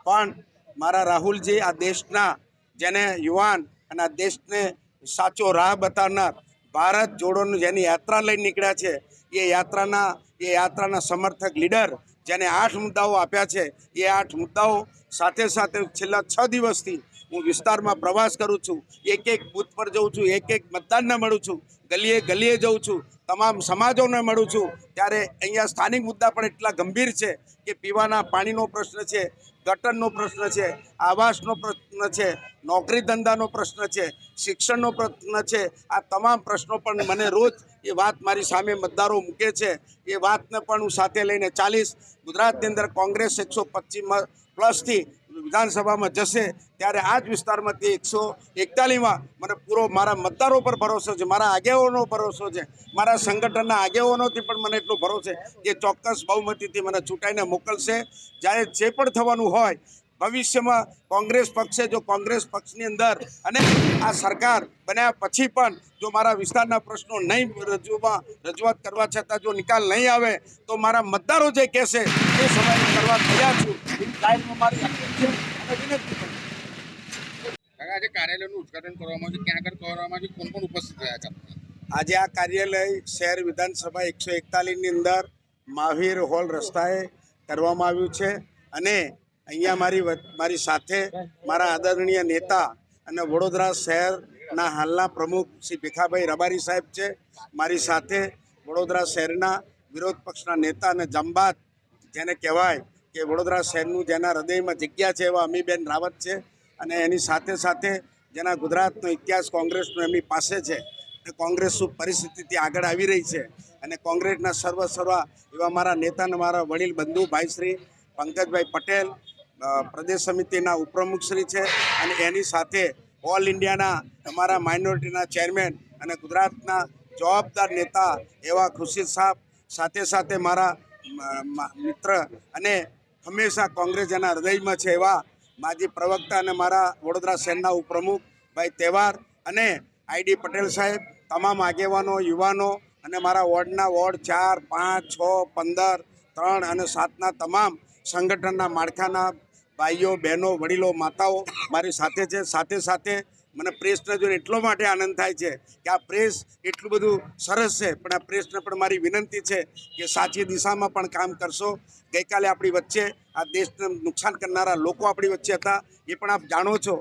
પણ મારા રાહુલજી આ દેશના જેને યુવાન અને આ દેશને સાચો રાહ બતાવનાર ભારત જોડોનું જેની યાત્રા લઈને નીકળ્યા છે, એ યાત્રાના સમર્થક લીડર જેને 8 મુદ્દાઓ આપ્યા છે, એ 8 મુદ્દાઓ સાથે સાથે છેલ્લા 6 દિવસથી હું વિસ્તારમાં પ્રવાસ કરું છું, એક બૂથ પર જઉં છું, એક મતદાનને મળું છું, ગલીએ જઉં છું, તમામ સમાજોને મળું છું. ત્યારે અહીંયા સ્થાનિક મુદ્દા પણ એટલા ગંભીર છે કે પીવાના પાણીનો પ્રશ્ન છે, ગટરનો પ્રશ્ન છે, આવાસનો પ્રશ્ન છે, નોકરી ધંધાનો પ્રશ્ન છે, શિક્ષણનો પ્રશ્ન છે. આ તમામ પ્રશ્નો પણ મને રોજ એ વાત મારી સામે મતદારો મૂકે છે, એ વાતને પણ હું સાથે લઈને ચાલીશ. ગુજરાતની અંદર કોંગ્રેસ 125+થી વિધાનસભામાં જશે, ત્યારે આ જ વિસ્તારમાંથી 141માં મને પૂરો મારા મતદારો પર ભરોસો છે, મારા આગેવાનો ભરોસો છે, મારા સંગઠનના આગેવાનોથી પણ મને એટલો ભરોસો છે કે ચોક્કસ બહુમતીથી મને ચૂંટાઈને મોકલશે. જ્યારે જે પણ થવાનું હોય ભવિષ્યમાં કોંગ્રેસ પક્ષે, જો કોંગ્રેસ પક્ષની અંદર અને આ સરકાર બન્યા પછી પણ જો મારા વિસ્તારના પ્રશ્નો નહીં રજૂઆત કરવા છતાં જો નિકાલ નહીં આવે તો મારા મતદારો જે કહેશે એ સમય કરવા તૈયાર છું. મારી આજે કાર્યાલયનું ઉદ્ઘાટન કરવામાં આવ્યું, ક્યાં આગળ કરવામાં આવ્યું, કોણ કોણ ઉપસ્થિત રહ્યા હતા? આજે આ કાર્યાલય શહેર વિધાનસભા 141ની અંદર મહાવીર હોલ રસ્તાએ કરવામાં આવ્યું છે અને અહીંયા મારી સાથે મારા આદરણીય નેતા અને વડોદરા શહેરના હાલના પ્રમુખ શ્રી ભીખાભાઈ રબારી સાહેબ છે. મારી સાથે વડોદરા શહેરના વિરોધ પક્ષના નેતા અને જંબાત જેને કહેવાય કે વડોદરા શહેરનું જેના હૃદયમાં જગ્યા છે એવા અમીબેન રાવત છે અને એની સાથે સાથે જેના ગુજરાતનો ઇતિહાસ કોંગ્રેસનો એમની પાસે છે. કોંગ્રેસ શું પરિસ્થિતિથી આગળ આવી રહી છે અને કોંગ્રેસના સર્વ એવા મારા નેતાને મારા વડીલ બંધુ ભાઈ શ્રી પંકજભાઈ પટેલ પ્રદેશ સમિતિના ઉપપ્રમુખશ્રી છે અને એની સાથે ઓલ ઇન્ડિયાના અમારા માઇનોરિટીના ચેરમેન અને ગુજરાતના જવાબદાર નેતા એવા ખુરશીદ સાહેબ, સાથે મારા મિત્ર અને હંમેશા કોંગ્રેસ જેના હૃદયમાં છે એવા માજી પ્રવક્તા અને મારા વડોદરા શહેરના ઉપપ્રમુખ ભાઈ તહેવાર અને આઈડી પટેલ સાહેબ, તમામ આગેવાનો, યુવાનો અને મારા વોર્ડના વોર્ડ 4, 5, 6, 15, 3 અને 7ના તમામ સંગઠનના માળખાના ભાઈઓ, બહેનો, વડીલો, માતાઓ મારી સાથે છે. સાથે મને પ્રેસને જોઈને એટલો માટે આનંદ થાય છે કે આ પ્રેસ એટલું બધું સરસ છે, પણ આ પ્રેસને પણ મારી વિનંતી છે કે સાચી દિશામાં પણ કામ કરશો. ગઈકાલે આપણી વચ્ચે આ દેશને નુકસાન કરનારા લોકો આપણી વચ્ચે હતા, એ પણ આપ જાણો છો.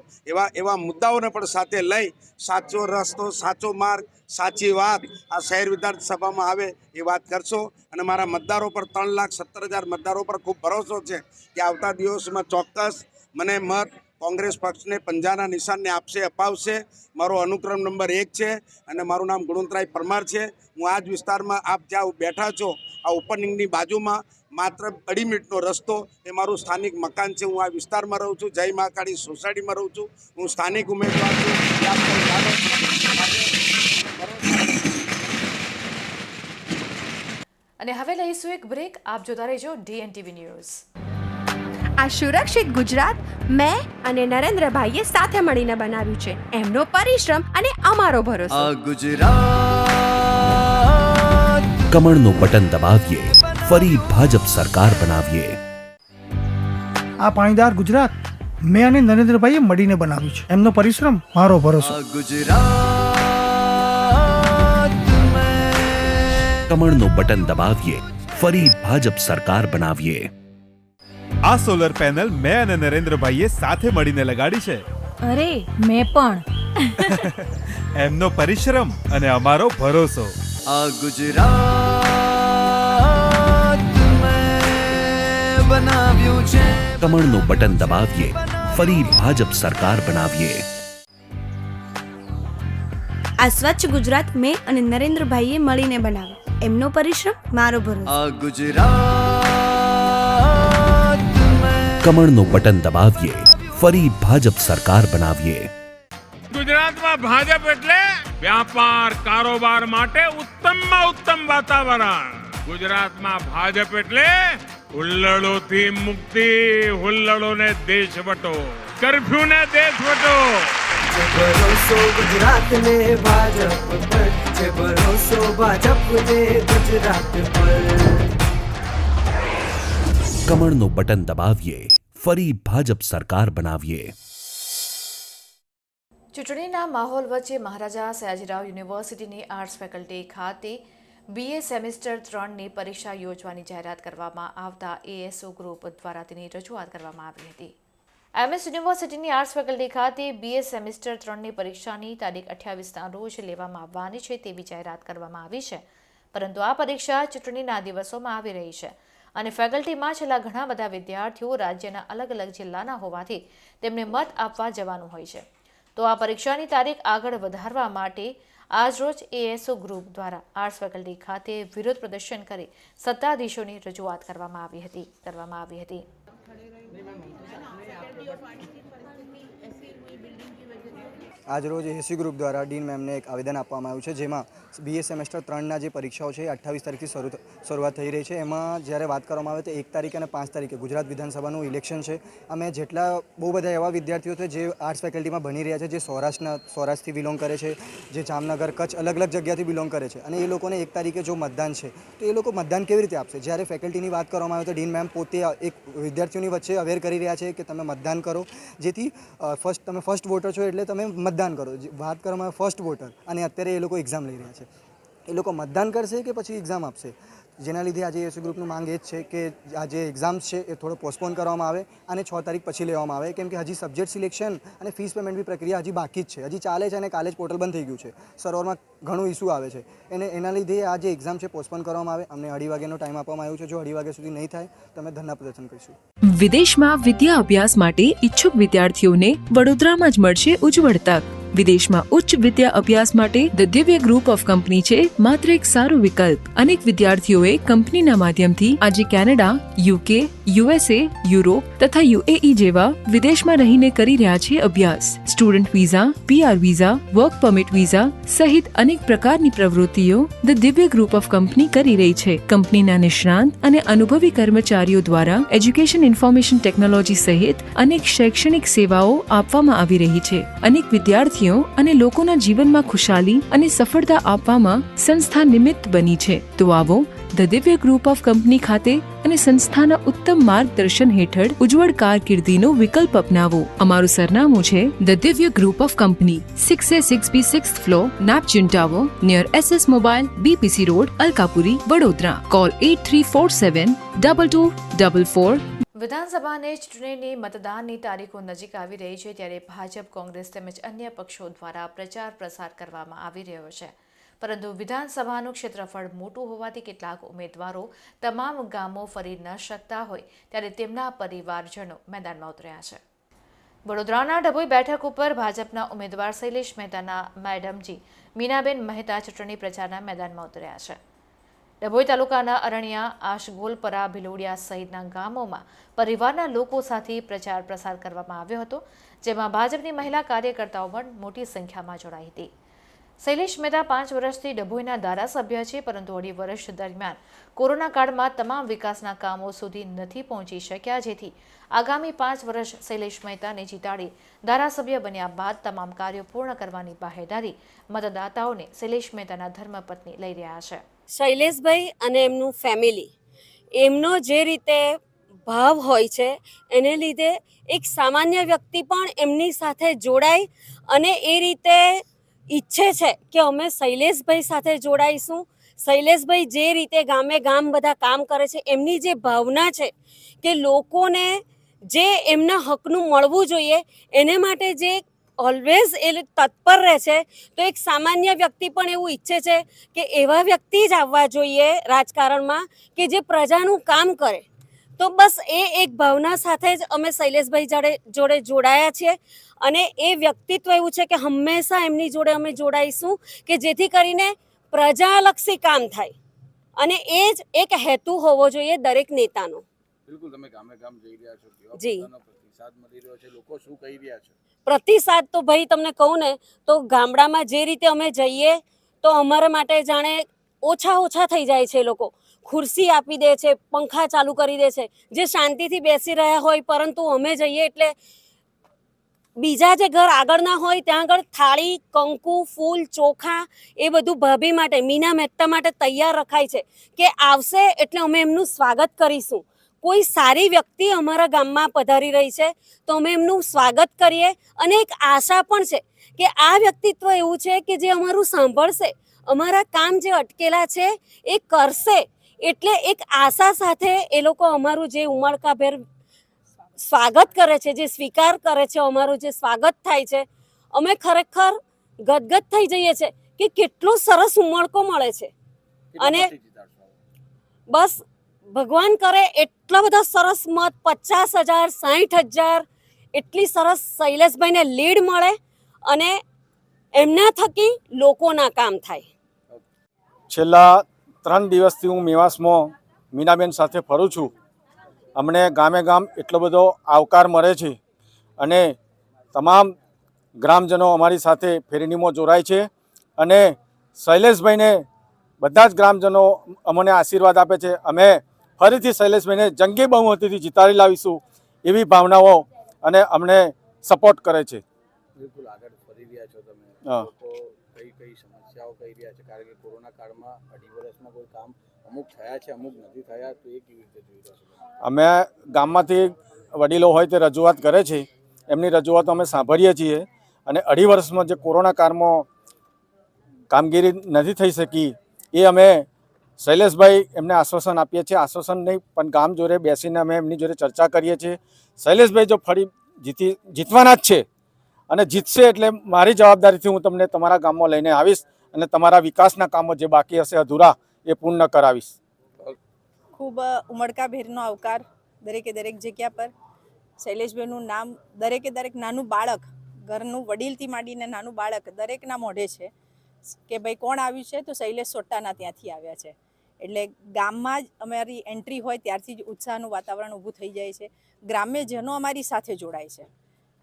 એવા મુદ્દાઓને પણ સાથે લઈ સાચો રસ્તો, સાચો માર્ગ, સાચી વાત આ શહેર વિધાનસભામાં આવે એ વાત કરશો અને મારા મતદારો પર 3,17,000 મતદારો પર ખૂબ ભરોસો છે કે આવતા દિવસમાં ચોક્કસ મને મત કોંગ્રેસ પક્ષને પંજાના નિશાનને અપાવશે. મારો અનુક્રમ નંબર 1 છે અને મારું નામ ગુણવંતરાય પરમાર છે. હું આ જ વિસ્તારમાં આપ જ્યાં બેઠા છો આ ઓપનિંગની બાજુમાં માત્ર 2 મિનિટનો રસ્તો એ મારું સ્થાનિક મકાન છે. હું આ વિસ્તારમાં રહું છું, જય મહાકાળી સોસાયટીમાં રહું છું. હું સ્થાનિક ઉમેદવાર છું. અને હવે લઈશું એક બ્રેક. આપ જોતા રહેજો DNTV ન્યૂઝ. આ સુરક્ષિત ગુજરાત મેં અને નરેન્દ્રભાઈએ સાથે મળીને બનાવ્યું છે. એમનો પરિશ્રમ અને અમારો ભરોસો. આ ગુજરાત કમળનું બટન દબાવીએ, ફરી ભાજપ સરકાર બનાવીએ. આ પાણીદાર ગુજરાત મેં અને નરેન્દ્રભાઈએ મળીને બનાવ્યું છે. એમનો પરિશ્રમ, મારો ભરોસો. આ ગુજરાત કમળનું બટન દબાવીએ, ફરી ભાજપ સરકાર બનાવીએ. આ સોલર પેનલ મેં અને નરેન્દ્રભાઈએ સાથે મળીને લગાડી છે. અરે મેં પણ. એમનો પરિશ્રમ અને અમારો ભરોસો. આ ગુજરાત મેં બનાવ્યું છે. કમળનું બટન દબાવીએ, ફરી ભાજપ સરકાર બનાવીએ. આ સ્વચ્છ ગુજરાત મેં અને નરેન્દ્રભાઈએ મળીને બનાવ્યું. એમનો પરિશ્રમ, મારો ભરોસો. આ ગુજરાત કમળનું બટન દબાવીએ, ફરી ભાજપ સરકાર બનાવીએ. ગુજરાતમાં ભાજપ એટલે વ્યાપાર કારોબાર માટે ઉત્તમમાં ઉત્તમ વાતાવરણ. ગુજરાતમાં ભાજપ એટલે હુલ્લડોથી મુક્તિ, હુલ્લડોને દેશવટો, કર્ફ્યુને દેશવટો. ભરોસો ગુજરાતને ભાજપ પર છે, ભરોસો ભાજપને ગુજરાત પર. કમળનું બટન દબાવીએ, ફરી ભાજપ સરકાર બનાવીએ. ચૂંટણીના માહોલ વચ્ચે મહારાજા સયાજીરાવ યુનિવર્સિટીની આર્ટ્સ ફેકલ્ટી ખાતે BA સેમેસ્ટર 3ની પરીક્ષા યોજવાની જાહેરાત કરવામાં આવતા ASO ગ્રુપ દ્વારા તેની રજૂઆત કરવામાં આવી હતી. MS યુનિવર્સિટીની આર્ટ્સ ફેકલ્ટી ખાતે BA સેમેસ્ટર 3ની પરીક્ષાની તારીખ 28ના રોજ લેવામાં આવવાની છે તેવી જાહેરાત કરવામાં આવી છે. પરંતુ આ પરીક્ષા ચૂંટણીના દિવસોમાં આવી રહી છે અને ફેકલ્ટીમાં છેલ્લા ઘણા બધા વિદ્યાર્થીઓ રાજ્યના અલગ અલગ જિલ્લાના હોવાથી તેમને મત આપવા જવાનું હોય છે. તો આ પરીક્ષાની તારીખ આગળ વધારવા માટે આજરોજ ASO ગ્રુપ દ્વારા આર્ટ્સ ફેકલ્ટી ખાતે વિરોધ પ્રદર્શન કરી સત્તાધીશોની રજૂઆત કરવામાં આવી હતી. આજરોજ એસી ગ્રુપ દ્વારા ડીન મેમને એક આવેદન આપવામાં આવ્યું છે, જેમાં BA સેમેસ્ટર 3ના જે પરીક્ષાઓ છે એ 28 તારીખથી શરૂઆત થઈ રહી છે. એમાં જ્યારે વાત કરવામાં આવે તો 1 તારીખે અને 5 તારીખે ગુજરાત વિધાનસભાનું ઇલેક્શન છે. અમે જેટલા બહુ બધા એવા વિદ્યાર્થીઓ છે જે આર્ટ્સ ફેકલ્ટીમાં ભણી રહ્યા છે, જે સૌરાષ્ટ્રથી બિલોંગ કરે છે, જે જામનગર, કચ્છ, અલગ અલગ જગ્યાથી બિલોંગ કરે છે, અને એ લોકોને 1 તારીખે જો મતદાન છે તો એ લોકો મતદાન કેવી રીતે આપશે? જ્યારે ફેકલ્ટીની વાત કરવામાં આવે તો ડીન મેમ પોતે એક વિદ્યાર્થીઓની વચ્ચે અવેર કરી રહ્યા છે કે તમે મતદાન કરો, જેથી તમે ફર્સ્ટ વોટર છો એટલે તમે મતદાન કરો. વાત કરવામાં આવે ફર્સ્ટ વોટર, અને અત્યારે એ લોકો એક્ઝામ લઈ રહ્યા છે. એ લોકો મતદાન કરશે કે પછી એક્ઝામ આપશે? જેના લીધે આજે એસી ગ્રુપનું માંગ એ જ છે કે આ જે એક્ઝામ્સ છે એ થોડો પોસ્ટપોન કરવામાં આવે અને 6 તારીખ પછી લેવામાં આવે, કેમ કે હજી સબ્જેક્ટ સિલેક્શન અને ફીસ પેમેન્ટની પ્રક્રિયા હજી બાકી જ છે, હજી ચાલે છે, અને કાલે જ પોર્ટલ બંધ થઈ ગયું છે. સર્વરમાં ઘણું ઇસ્યુ આવે છે, એના લીધે આ જે એક્ઝામ છે પોસ્ટપોન કરવામાં આવે. અમને 2:30 વાગ્યાનો ટાઈમ આપવામાં આવ્યો છે. જો 2:30 વાગ્યા સુધી નહીં થાય તો અમે ધરણા પ્રદર્શન કરીશું. વિદેશમાં વિદ્યા અભ્યાસ માટે ઈચ્છુક વિદ્યાર્થીઓને વડોદરામાં જ મળશે ઉજ્જવળ તક. વિદેશમાં ઉચ્ચ વિદ્યા અભ્યાસ માટે ધ દિવ્ય ગ્રુપ ઓફ કંપની છે માત્ર એક સારો વિકલ્પ. અનેક વિદ્યાર્થીઓએ કંપનીના માધ્યમથી આજે કેનેડા, UK, USA, યુરોપ તથા UAE જેવા વિદેશમાં રહીને કરી રહ્યા છે અભ્યાસ. Student visa, PR visa, work permit visa સહિત અનેક પ્રકારની પ્રવૃત્તિઓ ધ દિવ્ય ગ્રુપ ઓફ કંપની કરી રહી છે. કંપનીના નિષ્ણાંત અને અનુભવી કર્મચારીઓ દ્વારા એજ્યુકેશન ઇન્ફોર્મેશન ટેકનોલોજી સહિત અનેક શૈક્ષણિક સેવાઓ આપવામાં આવી રહી છે. અનેક વિદ્યાર્થીઓ અને લોકોના જીવનમાં ખુશાલી અને સફળતા આપવામાં સંસ્થા નિમિત્ત બની છે. તો આવો ધ દિવ્ય ગ્રુપ ઓફ કંપની ખાતે અને સંસ્થાના ઉત્તમ માર્ગદર્શન હેઠળ ઉજ્જવળ કારકિર્દીનો વિકલ્પ અપનાવો. અમારું સરનામું છે ધ દિવ્ય group of company, 6A6B 6th floor, Neptune tower, near SS mobile, BPC road, Alkapuri, Vadodara. Call 83472244. વિધાનસભાની ચૂંટણીની મતદાનની તારીખો નજીક આવી રહી છે, ત્યારે ભાજપ, કોંગ્રેસ તેમજ અન્ય પક્ષો દ્વારા પ્રચાર પ્રસાર કરવામાં આવી રહ્યો છે. પરંતુ વિધાનસભાનું ક્ષેત્રફળ મોટું હોવાથી કેટલાક ઉમેદવારો તમામ ગામો ફરી ન શકતા હોય ત્યારે તેમના પરિવારજનો મેદાનમાં ઉતર્યા છે. વડોદરાના ડભોઈ બેઠક ઉપર ભાજપના ઉમેદવાર શૈલેષ મહેતાના મેડમજી મીનાબેન મહેતા ચૂંટણી પ્રચારના મેદાનમાં ઉતર્યા છે. ડભોઈ તાલુકાના અરણિયા, આશગોલપરા, ભિલોડિયા સહિતના ગામોમાં પરિવારના લોકો સાથે પ્રચાર પ્રસાર કરવામાં આવ્યો હતો, જેમાં ભાજપની મહિલા કાર્યકર્તાઓ પણ મોટી સંખ્યામાં જોડાઈ હતી. શૈલેષ મહેતા 5 વર્ષથી ડભોઈના ધારાસભ્ય છે, પરંતુ 2.5 વર્ષ દરમિયાન કોરોના કાળમાં તમામ વિકાસના કામો સુધી નથી પહોંચી શક્યા, જેથી આગામી 5 વર્ષ શૈલેષ મહેતાને જીતાડી ધારાસભ્ય બન્યા બાદ તમામ કાર્યો પૂર્ણ કરવાની બાહેધરી મતદાતાઓને શૈલેષ મહેતાના ધર્મપત્ની લઈ રહ્યા છે. શૈલેષભાઈ અને એમનું ફેમિલી, એમનો જે રીતે ભાવ હોય છે એને લીધે એક સામાન્ય વ્યક્તિ પણ એમની સાથે જોડાય અને એ રીતે ઈચ્છે છે કે અમે શૈલેષભાઈ સાથે જોડાઈશું. શૈલેષભાઈ જે રીતે ગામે ગામ બધા કામ કરે છે, એમની જે ભાવના છે કે લોકોને જે એમના હકનું મળવું જોઈએ એને માટે જે ઓલવેઝ એ તત્પર રહે છે, તો એક સામાન્ય વ્યક્તિ પણ એવું ઈચ્છે છે કે એવા વ્યક્તિ જ આવવા જોઈએ રાજકારણમાં કે જે પ્રજાનું કામ કરે. તો બસ એ એક ભાવના સાથે જ અમે શૈલેષભાઈ જોડે જોડાયા છીએ, અને એ વ્યક્તિત્વ એવું છે કે હંમેશા એમની જોડે અમે જોડાઈશું કે જેથી કરીને પ્રજાલક્ષી કામ થાય, અને એ જ એક હેતુ હોવો જોઈએ દરેક નેતાનો. બિલકુલ, તમે ગામે ગામ જઈ રહ્યા છો, જી, પ્રતિસાદ મળી રહ્યો છે, લોકો શું કહી રહ્યા છે? પ્રતિસાદ તો ભાઈ તમને કહું ને તો ગામડામાં જે રીતે અમે જઈએ તો અમારા માટે જાણે ઓછા થઈ જાય છે. લોકો ખુરશી આપી દે છે, પંખા ચાલુ કરી દે છે, જે શાંતિથી બેસી રહ્યા હોય, પરંતુ અમે જઈએ એટલે બીજા જે ઘર આગળ ના હોય ત્યાં આગળ થાળી, કંકુ, ફૂલ, ચોખા એ બધું ભાભી માટે, મીના મહેતા માટે તૈયાર રખાય છે કે આવશે એટલે અમે એમનું સ્વાગત કરીશું. કોઈ સારી વ્યક્તિ અમારા ગામમાં પધારી રહી છે તો અમે એમનું સ્વાગત કરીએ, અને એક આશા પણ છે કે આ વ્યક્તિત્વ એવું છે કે જે અમારું સાંભળશે, અમારા કામ જે અટકેલા છે એ કરશે. એટલે એક આશા સાથે એ લોકો અમારું જે ઉમળકાભેર સ્વાગત કરે છે, જે સ્વીકાર કરે છે, અમારું જે સ્વાગત થાય છે, અમે ખરેખર ગદગદ થઈ જઈએ છીએ કે કેટલો સરસ ઉમળકો મળે છે. અને બસ ભગવાન કરે એટલા બધા સરસ મત, 50,000, 60,000 એટલી સરસ શૈલેષભાઈને લીડ મળે અને એમના થકી લોકોના કામ થાય. છેલ્લા 3 દિવસથી હું મેવાસમાં મીનાબેન સાથે ફરું છું. અમને ગામે ગામ એટલો બધો આવકાર મળે છે, અને તમામ ગ્રામજનો અમારી સાથે ફેરીનીમાં જોડાય છે અને શૈલેષભાઈને બધા જ ગ્રામજનો અમને આશીર્વાદ આપે છે. અમે ફરીથી શૈલેષભાઈને જંગી બહુમતીથી જીતાડી લાવીશું એવી ભાવનાઓ અને અમને સપોર્ટ કરે છે. બિલકુલ આગળ ફરી રહ્યા છો તમે, હા. લોકો કઈ સમસ્યાઓ કહી રહ્યા છે? કારણ કે કોરોના કાળમાં 2.5 વર્ષમાં કોઈ કામ અમુક થયા છે, અમુક નથી થયા, તો એ કેવી રીતે જોઈ રહ્યા છો? અમે ગામમાંથી વડીલો હોય તે રજૂઆત કરે છે, એમની રજૂઆતો અમે સાંભળીએ છીએ અને 2.5 વર્ષમાં જે કોરોના કાળમાં કામગીરી નથી થઈ શકી એ અમે શૈલેષભાઈ એમને આશ્વાસન આપીએ છીએ. આશ્વાસન નહીં પણ ગામ જોડે બેસીને અમે એમની જોડે ચર્ચા કરીએ છીએ. શૈલેષભાઈ જો ફરી જીતવાના જ છે અને જીતશે એટલે મારી જવાબદારીથી હું તમને તમારા ગામમાં લઈને આવીશ અને તમારા વિકાસના કામો જે બાકી હશે અધૂરા એ પૂર્ણ કરાવીશ. ખૂબ ઉમળકાભેરનો આવકાર દરેકે દરેક જગ્યા પર. શૈલેષભાઈનું નામ દરેકે દરેક નાનું બાળક, ઘરનું વડીલથી માંડીને નાનું બાળક દરેકના મોઢે છે કે ભાઈ કોણ આવ્યું છે, તો શૈલેષ સોટ્ટાના ત્યાંથી આવ્યા છે. એટલે ગામમાં જ અમારી એન્ટ્રી હોય ત્યારથી જ ઉત્સાહનું વાતાવરણ ઊભું થઈ જાય છે. ગ્રામ્યજનો અમારી સાથે જોડાય છે,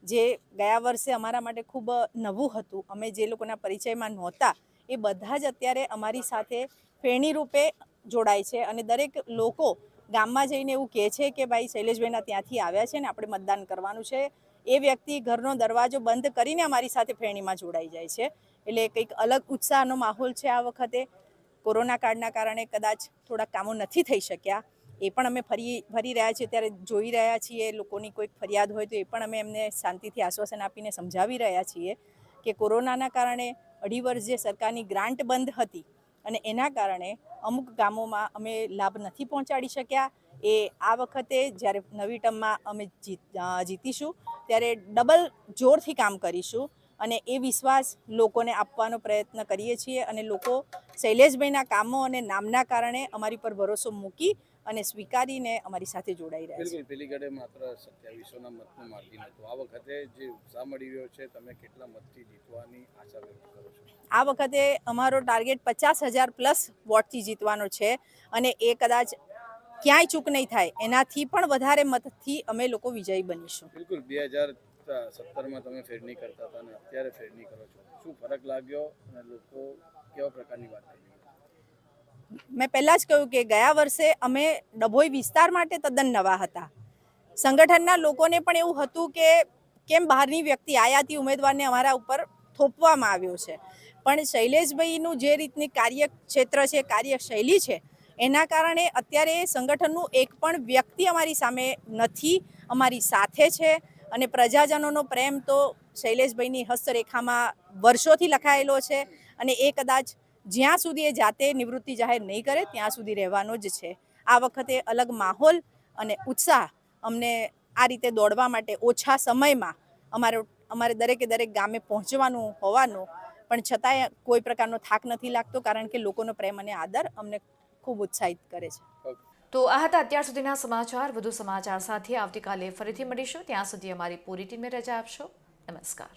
જે ગયા વર્ષે અમારા માટે ખૂબ નવું હતું. અમે જે લોકોના પરિચયમાં નહોતા એ બધા જ અત્યારે અમારી સાથે ફેણી રૂપે જોડાય છે અને દરેક લોકો ગામમાં જઈને એવું કહે છે કે ભાઈ શૈલેષભાઈના ત્યાંથી આવ્યા છે ને આપણે મતદાન કરવાનું છે. એ વ્યક્તિ ઘરનો દરવાજો બંધ કરીને અમારી સાથે ફેણીમાં જોડાઈ જાય છે. એટલે કંઈક અલગ ઉત્સાહનો માહોલ છે આ વખતે. કોરોના કાળના કારણે કદાચ થોડા કામો નથી થઈ શક્યા, એ પણ અમે ફરી રહ્યા છીએ ત્યારે જોઈ રહ્યા છીએ. લોકોની કોઈક ફરિયાદ હોય તો એ પણ અમે એમને શાંતિથી આશ્વાસન આપીને સમજાવી રહ્યા છીએ કે કોરોનાના કારણે 2.5 વર્ષ જે સરકારની ગ્રાન્ટ બંધ હતી અને એના કારણે અમુક ગામોમાં અમે લાભ નથી પહોંચાડી શક્યા. એ આ વખતે જ્યારે નવી ટર્મમાં અમે જીતીશું ત્યારે ડબલ જોરથી કામ કરીશું અને એ વિશ્વાસ લોકોને આપવાનો પ્રયત્ન કરીએ છીએ અને લોકો શૈલેષભાઈના કામો અને નામના કારણે અમારી પર ભરોસો મૂકી અને સ્વીકારીને અમારી સાથે જોડાઈ રહ્યા છે. બિલકુલ, પેલી ગઢે માત્ર 2700ના મતનું માર્જિન હતું. આ વખતે જે ઉત્સાહ મળી રહ્યો છે, તમે કેટલા મતથી જીતવાની આશા વ્યક્ત કરો છો? આ વખતે અમારો ટાર્ગેટ 50,000 પ્લસ વોટથી જીતવાનો છે અને એ કદાચ ક્યાંય ચૂક નહીં થાય એનાથી પણ વધારે મતથી અમે લોકો વિજયી બનીશું. બિલકુલ, 2017માં તમે ફેરણી કરતા હતા અને અત્યારે ફેરણી કરો છો, શું ફરક લાગ્યો અને લોકો કેવા પ્રકારની વાત કરી? મેં પહેલાં જ કહ્યું કે ગયા વર્ષે અમે ડભોઈ વિસ્તાર માટે તદ્દન નવા હતા. સંગઠનના લોકોને પણ એવું હતું કે કેમ બહારની વ્યક્તિ આયાતી ઉમેદવારને અમારા ઉપર થોપવામાં આવ્યો છે. પણ શૈલેષભાઈનું જે રીતની કાર્યક્ષેત્ર છે, કાર્યશૈલી છે, એના કારણે અત્યારે સંગઠનનું એક પણ વ્યક્તિ અમારી સામે નથી, અમારી સાથે છે અને પ્રજાજનોનો પ્રેમ તો શૈલેષભાઈની હસ્તરેખામાં વર્ષોથી લખાયેલો છે અને એ કદાચ જ્યાં સુધી એ જાતે નિવૃત્તિ જાહેર નહીં કરે ત્યાં સુધી રહેવાનો જ છે. આ વખતે અલગ માહોલ અને ઉત્સાહ અમને આ રીતે દોડવા માટે ઓછા સમયમાં અમારે દરેકે દરેક ગામે પહોંચવાનું હોવાનું પણ છતાંય કોઈ પ્રકારનો થાક નથી લાગતો, કારણ કે લોકોનો પ્રેમ અને આદર અમને ખૂબ ઉત્સાહિત કરે છે. તો આ હતા અત્યાર સુધીના સમાચાર. વધુ સમાચાર સાથે આવતીકાલે ફરીથી મળીશું. ત્યાં સુધી અમારી પૂરી ટીમને રજા આપશો. નમસ્કાર.